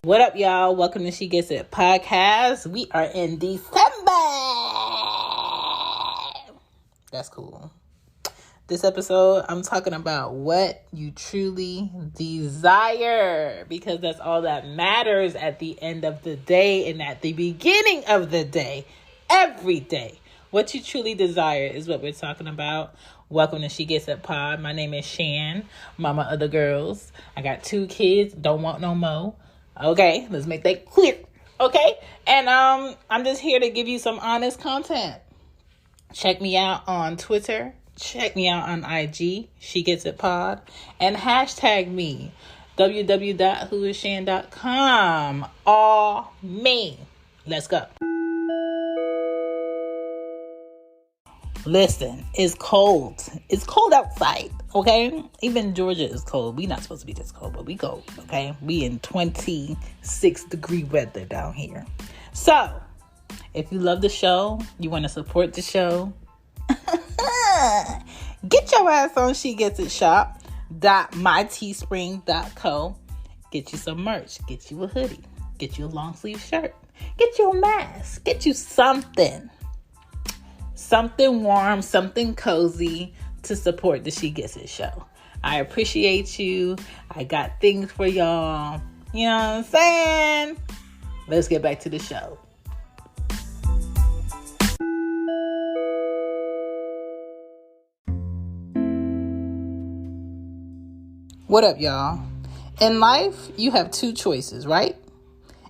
What up, y'all? Welcome to She Gets It podcast. We are in December. That's cool. This episode, I'm talking about what you truly desire, because that's all that matters at the end of the day and at the beginning of the day, every day. What you truly desire is what we're talking about. Welcome to She Gets It pod. My name is Shan, mama of the girls. I got 2 kids, don't want no more. Okay, let's make that clear. Okay, and I'm just here to give you some honest content. Check me out on Twitter. Check me out on IG, She Gets It Pod, and hashtag me, www.whoisshan.com. All me. Let's go. Listen, it's cold. It's cold outside, okay? Even Georgia is cold. We not supposed to be this cold, but we cold, okay? We in 26-degree weather down here. So, if you love the show, you want to support the show, get your ass on SheGetsItShop.myteespring.co. Get you some merch. Get you a hoodie. Get you a long sleeve shirt. Get you a mask. Get you something. Something warm, something cozy to support the She Gets It show. I appreciate you. I got things for y'all. You know what I'm saying? Let's get back to the show. What up, y'all? In life, you have 2 choices, right?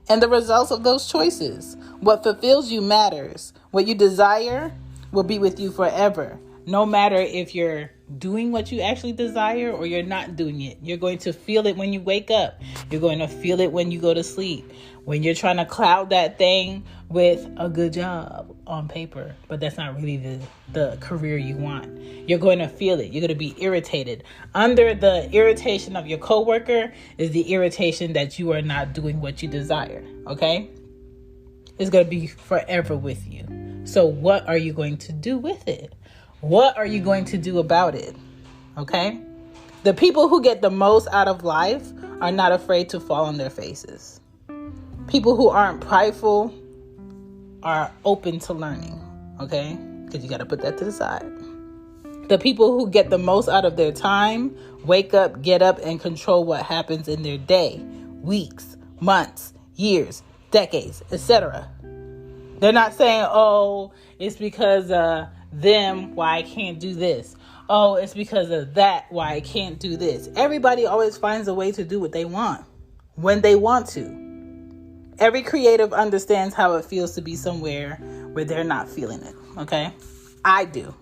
And the results of those choices. What fulfills you matters. What you desire will be with you forever. No matter if you're doing what you actually desire or you're not doing it. You're going to feel it when you wake up. You're going to feel it when you go to sleep. When you're trying to cloud that thing with a good job on paper, but that's not really the career you want. You're going to feel it. You're going to be irritated. Under the irritation of your coworker is the irritation that you are not doing what you desire. Okay? It's going to be forever with you. So what are you going to do with it? What are you going to do about it? Okay? The people who get the most out of life are not afraid to fall on their faces. People who aren't prideful are open to learning. Okay? Because you got to put that to the side. The people who get the most out of their time wake up, get up, and control what happens in their day, weeks, months, years, decades, etc. They're not saying, oh, it's because of them why I can't do this. Oh, it's because of that why I can't do this. Everybody always finds a way to do what they want when they want to. Every creative understands how it feels to be somewhere where they're not feeling it. Okay? I do.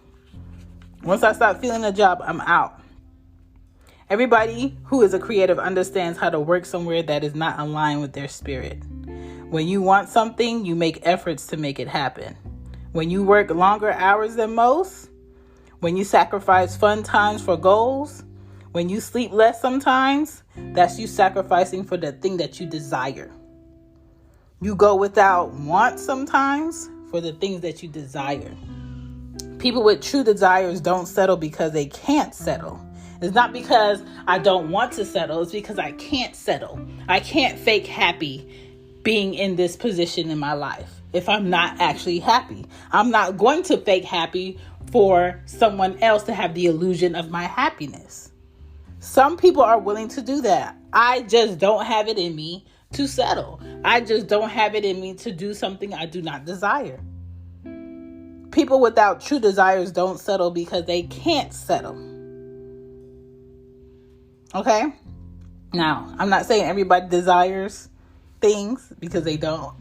Once I stop feeling a job, I'm out. Everybody who is a creative understands how to work somewhere that is not aligned with their spirit. When you want something, you make efforts to make it happen. When you work longer hours than most, when you sacrifice fun times for goals, when you sleep less sometimes, that's you sacrificing for the thing that you desire. You go without want sometimes for the things that you desire. People with true desires don't settle because they can't settle. It's not because I don't want to settle. It's because I can't settle. I can't fake happy being in this position in my life if I'm not actually happy. I'm not going to fake happy for someone else to have the illusion of my happiness. Some people are willing to do that. I just don't have it in me to settle. I just don't have it in me to do something I do not desire. People without true desires don't settle because they can't settle. Okay? Now, I'm not saying everybody desires things, because they don't.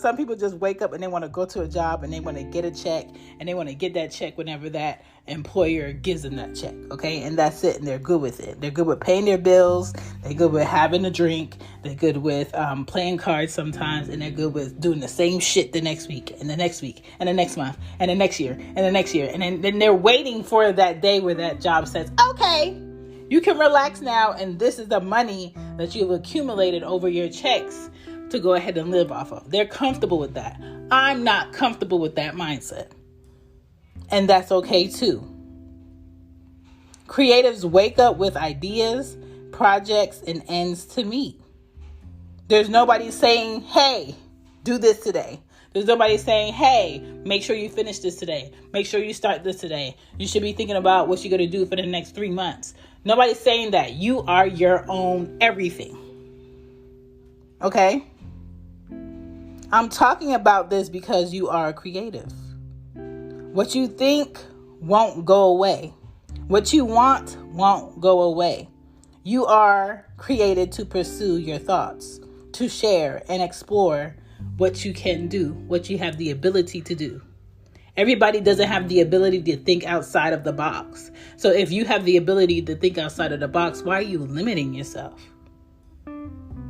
Some people just wake up and they want to go to a job and they want to get a check, and they want to get that check whenever that employer gives them that check. Okay. And that's it. And they're good with it. They're good with paying their bills. They're good with having a drink. They're good with playing cards sometimes. And they're good with doing the same shit the next week and the next week and the next month and the next year and the next year. And then they're waiting for that day where that job says, okay, you can relax now, and this is the money that you've accumulated over your checks to go ahead and live off of. They're comfortable with that. I'm not comfortable with that mindset. And that's okay too. Creatives wake up with ideas, projects, and ends to meet. There's nobody saying, hey, do this today. There's nobody saying, hey, make sure you finish this today. Make sure you start this today. You should be thinking about what you're going to do for the next 3 months. Nobody's saying that. You are your own everything. Okay? I'm talking about this because you are creative. What you think won't go away. What you want won't go away. You are created to pursue your thoughts, to share and explore what you can do, what you have the ability to do. Everybody doesn't have the ability to think outside of the box. So if you have the ability to think outside of the box, why are you limiting yourself?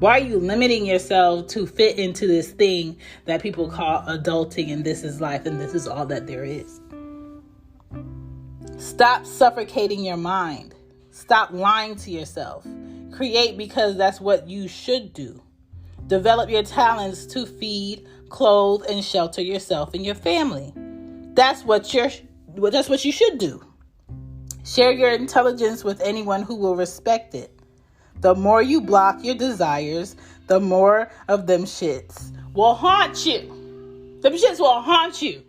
Why are you limiting yourself to fit into this thing that people call adulting, and this is life and this is all that there is? Stop suffocating your mind. Stop lying to yourself. Create because that's what you should do. Develop your talents to feed, clothe, and shelter yourself and your family. That's what you should do. Share your intelligence with anyone who will respect it. The more you block your desires, the more of them shits will haunt you. Them shits will haunt you.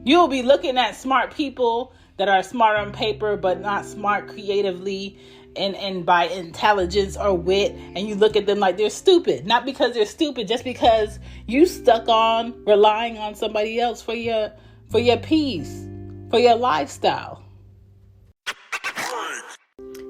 You'll be looking at smart people that are smart on paper, but not smart creatively and by intelligence or wit. And you look at them like they're stupid. Not because they're stupid, just because you stuck on relying on somebody else for your peace, for your lifestyle.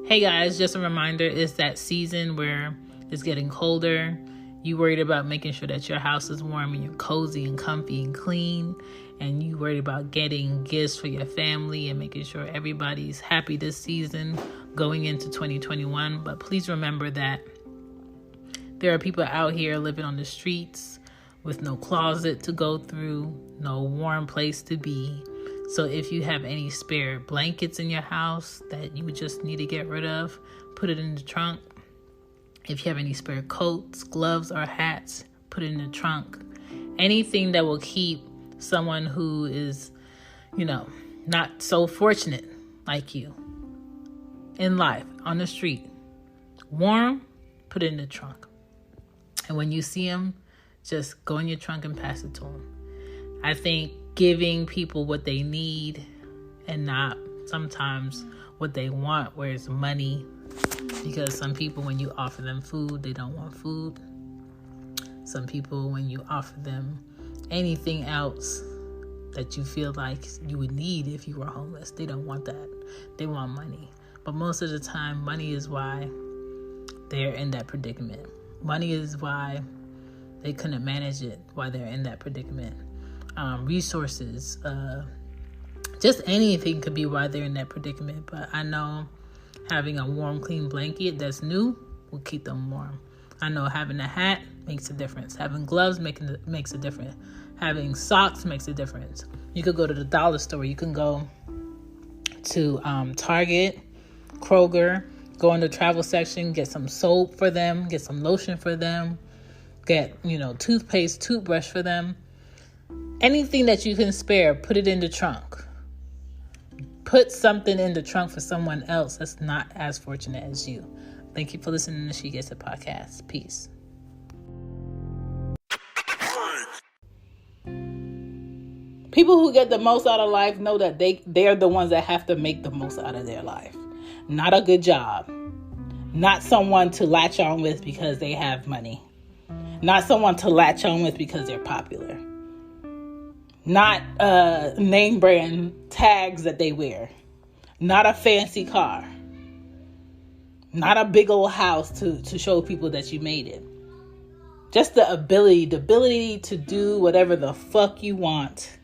Hey guys, just a reminder, it's that season where it's getting colder. You worried about making sure that your house is warm and you're cozy and comfy and clean. And you worried about getting gifts for your family and making sure everybody's happy this season going into 2021. But please remember that there are people out here living on the streets with no closet to go through, no warm place to be. So if you have any spare blankets in your house that you just need to get rid of, put it in the trunk. If you have any spare coats, gloves, or hats, put it in the trunk. Anything that will keep someone who is, not so fortunate like you in life, on the street, warm, put it in the trunk. And when you see them, just go in your trunk and pass it to them. I think giving people what they need and not sometimes what they want, where it's money, because some people, when you offer them food, they don't want food. Some people, when you offer them anything else that you feel like you would need if you were homeless, they don't want that. They want money. But most of the time, money is why they're in that predicament. Money is why they couldn't manage it, why they're in that predicament. Resources, just anything could be why they're in that predicament. But I know having a warm, clean blanket that's new will keep them warm. I know having a hat makes a difference. Having gloves makes a difference. Having socks makes a difference. You could go to the dollar store. You can go to Target, Kroger, go in the travel section, get some soap for them, get some lotion for them, get, toothpaste, toothbrush for them. Anything that you can spare, put it in the trunk. Put something in the trunk for someone else that's not as fortunate as you. Thank you for listening to She Gets It podcast. Peace. People who get the most out of life know that they're the ones that have to make the most out of their life. Not a good job. Not someone to latch on with because they have money. Not someone to latch on with because they're popular. Not name brand tags that they wear. Not a fancy car. Not a big old house to show people that you made it. Just the ability to do whatever the fuck you want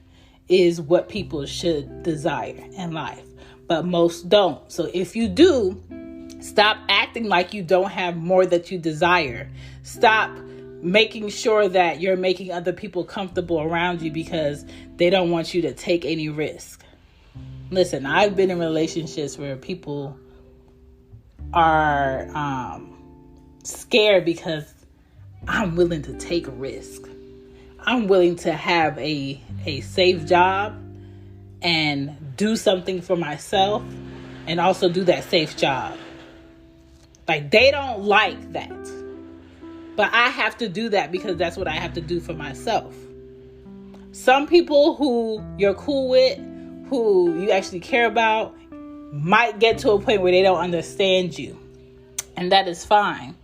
is what people should desire in life. But most don't. So if you do, stop acting like you don't have more that you desire. Stop making sure that you're making other people comfortable around you because they don't want you to take any risk. Listen, I've been in relationships where people are scared because I'm willing to take a risk. I'm willing to have a safe job and do something for myself and also do that safe job. Like, they don't like that. But I have to do that because that's what I have to do for myself. Some people who you're cool with, who you actually care about, might get to a point where they don't understand you. And that is fine.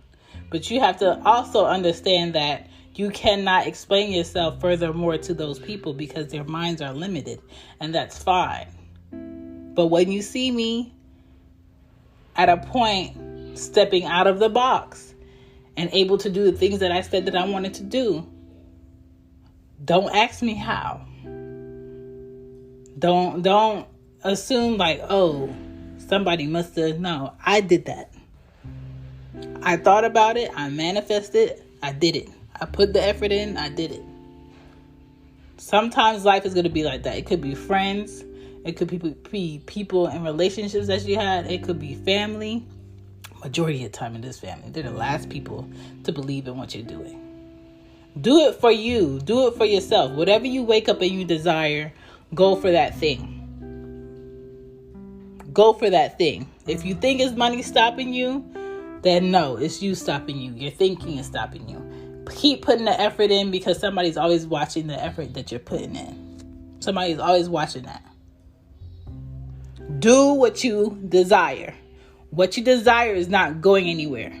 But you have to also understand that you cannot explain yourself furthermore to those people because their minds are limited. And that's fine. But when you see me at a point stepping out of the box and able to do the things that I said that I wanted to do, don't ask me how. Don't assume like, oh, somebody must have. No, I did that. I thought about it. I manifested. I did it. I put the effort in. I did it. Sometimes life is going to be like that. It could be friends. It could be people in relationships that you had. It could be family. Majority of the time in this family, they're the last people to believe in what you're doing. Do it for you. Do it for yourself. Whatever you wake up and you desire, go for that thing. Go for that thing. If you think it's money stopping you, then no, it's you stopping you. Your thinking is stopping you. Keep putting the effort in because somebody's always watching the effort that you're putting in. Somebody's always watching that. Do what you desire. What you desire is not going anywhere.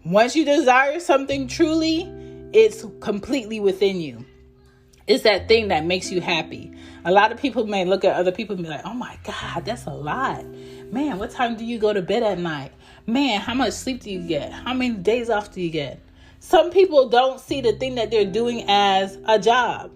Once you desire something truly, it's completely within you. It's that thing that makes you happy. A lot of people may look at other people and be like, oh my God, that's a lot. Man, what time do you go to bed at night? Man, how much sleep do you get? How many days off do you get? Some people don't see the thing that they're doing as a job.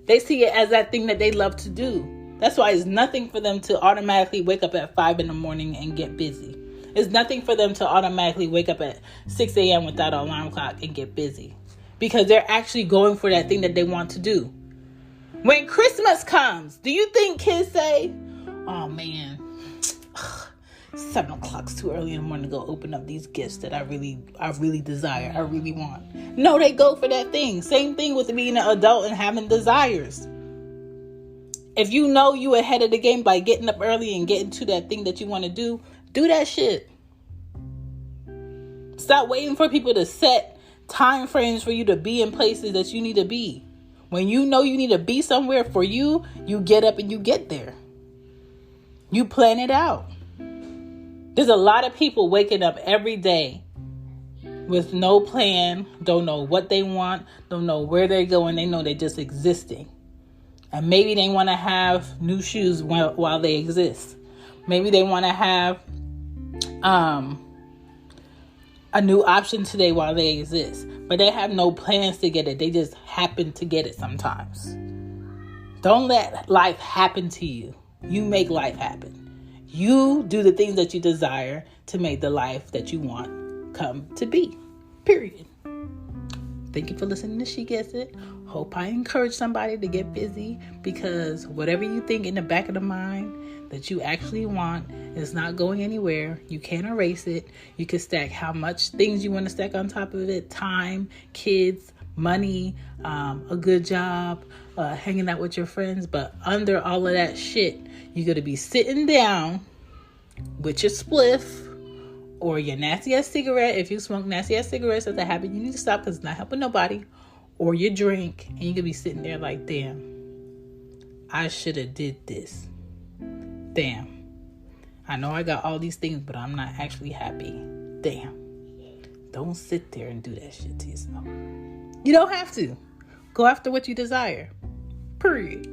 They see it as that thing that they love to do. That's why it's nothing for them to automatically wake up at 5 a.m. and get busy. It's nothing for them to automatically wake up at 6 a.m. without an alarm clock and get busy. Because they're actually going for that thing that they want to do. When Christmas comes, do you think kids say, oh man, 7 o'clock's too early in the morning to go open up these gifts that I really desire, I really want? No, they go for that thing. Same thing with being an adult and having desires. If you know you ahead of the game by getting up early and getting to that thing that you want to do that shit. Stop waiting for people to set time frames for you to be in places that you need to be. When you know you need to be somewhere for you, you get up and you get there. You plan it out. There's a lot of people waking up every day with no plan, don't know what they want, don't know where they're going. They know they're just existing. And maybe they want to have new shoes while they exist. Maybe they want to have a new option today while they exist. But they have no plans to get it. They just happen to get it sometimes. Don't let life happen to you. You make life happen. You do the things that you desire to make the life that you want come to be. Period. Thank you for listening to She Gets It. Hope I encourage somebody to get busy, because whatever you think in the back of the mind that you actually want is not going anywhere. You can't erase it. You can stack how much things you want to stack on top of it. Time, kids, money, a good job, hanging out with your friends. But under all of that shit, you're going to be sitting down with your spliff or your nasty ass cigarette. If you smoke nasty ass cigarettes, that's a habit you need to stop because it's not helping nobody. Or your drink, and you could be sitting there like, damn, I should have did this. Damn, I know I got all these things, but I'm not actually happy. Damn. Don't sit there and do that shit to yourself. You don't have to. Go after what you desire. Period.